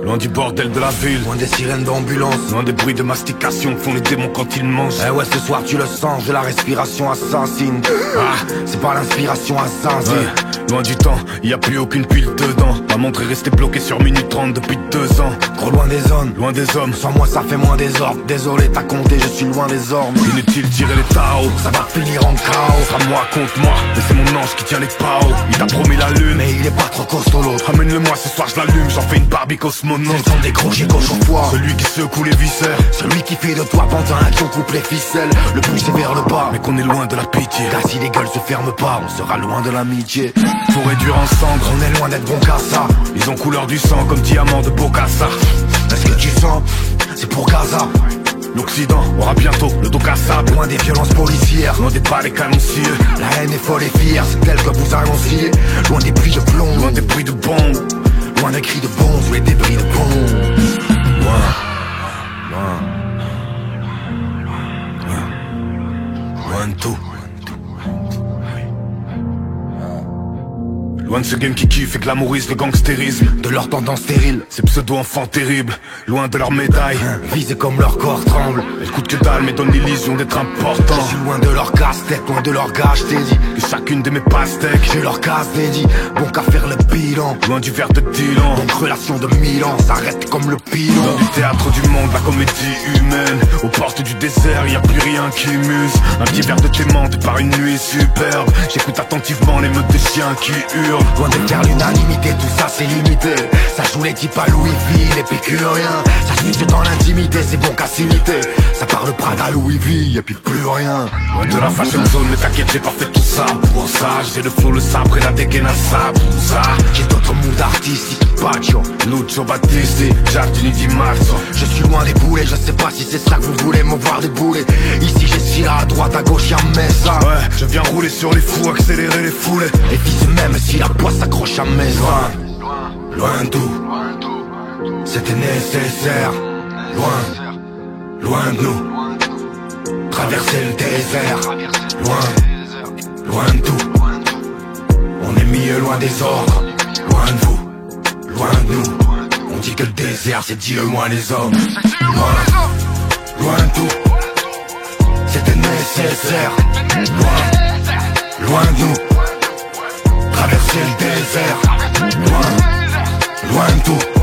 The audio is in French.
loin du bordel de la ville, loin des sirènes d'ambulance, loin des bruits de mastication que font les démons quand ils mangent. Eh ouais, ce soir tu le sens, j'ai la respiration assassine. Ah, c'est pas l'inspiration assassine. Ouais, loin du temps, y a plus aucune pile dedans. Ma montre est restée bloquée sur minute 30 depuis 2 ans. Trop loin des zones, loin des hommes. Sans moi ça fait moins désordre. Désolé t'as compté, je suis loin des ordres. Inutile de tirer les taos, ça va finir en chaos. À moi contre moi, mais c'est mon ange qui tient les paos. Il t'a promis la lune, mais il est pas trop costaud l'autre. Ramène-le-moi ce soir, je l'allume, j'en fais une Barbie cosmonaute. C'est le son décroché gauche au foie. Celui qui secoue les viscères, celui qui fait de toi pantin, qui on coupe les ficelles. Le plus c'est vers le bas, mais qu'on est loin de la pitié. Car si les gueules se ferment pas, on sera loin de l'amitié. Faut réduire en cendres, on est loin d'être bon qu'à ça. Ils ont couleur du sang comme diamant de Bokassa. Est-ce que tu sens, c'est pour Gaza. L'Occident aura bientôt le dos cassable. Loin des violences policières, loin des balais canoncieux. La haine est folle et fière, c'est elle que vous annonciez. Loin des pluies de plomb, loin des bruits de bombes, loin des cris de bombes ou les débris de bombes. Loin, loin de tout. Loin de ce game qui kiffe et glamourise le gangstérisme. De leur tendance stérile, ces pseudo-enfants terribles. Loin de leurs médailles, visés comme leur corps tremble. Elles coûtent que dalle mais donnent l'illusion d'être importants. Je suis loin de leur casse-tête, loin de leur gage, t'ai dit. Que chacune de mes pastèques, j'ai leur casse dédié. Bon qu'à faire le bilan, loin du verre de Dylan. Donc relation de Milan, s'arrête comme le pilon. Dans du théâtre du monde, la comédie humaine. Aux portes du désert, y a plus rien qui muse. Un petit verre de thé menthe par une nuit superbe. J'écoute attentivement les meutes de chiens qui hurlent. Loin de faire l'unanimité, tout ça c'est limité. Ça joue les types à Louis V, les pécuriens. Ça se dans l'intimité, c'est bon qu'à s'imiter. Ça parle Prada, Louis V, et puis plus rien. Loin de la fashion zone, mais t'inquiète, j'ai pas fait tout ça. Pour ça, j'ai le flow, le sabre et la dégaine à sabre. Pour ça, j'ai d'autres moods artistiques, Pacho, Lucio Battisti, Giardini di Marzo. Je suis loin des boulets, je sais pas si c'est ça que vous voulez, me voir débouler. Ici j'ai Syrah, à droite, à gauche, y'a Mesa. Ouais, je viens rouler sur les fous, accélérer les foulées. Et fils même si la poisse s'accroche à Mesa. Loin d'où c'était nécessaire. Loin de nous. Traverser le désert. Loin de tout. On est mieux loin des ordres. Loin de vous, loin de nous. On dit que le désert c'est Dieu, loin les hommes. Loin de tout. C'était nécessaire. Loin de nous. Traverser le désert. Loin de tout.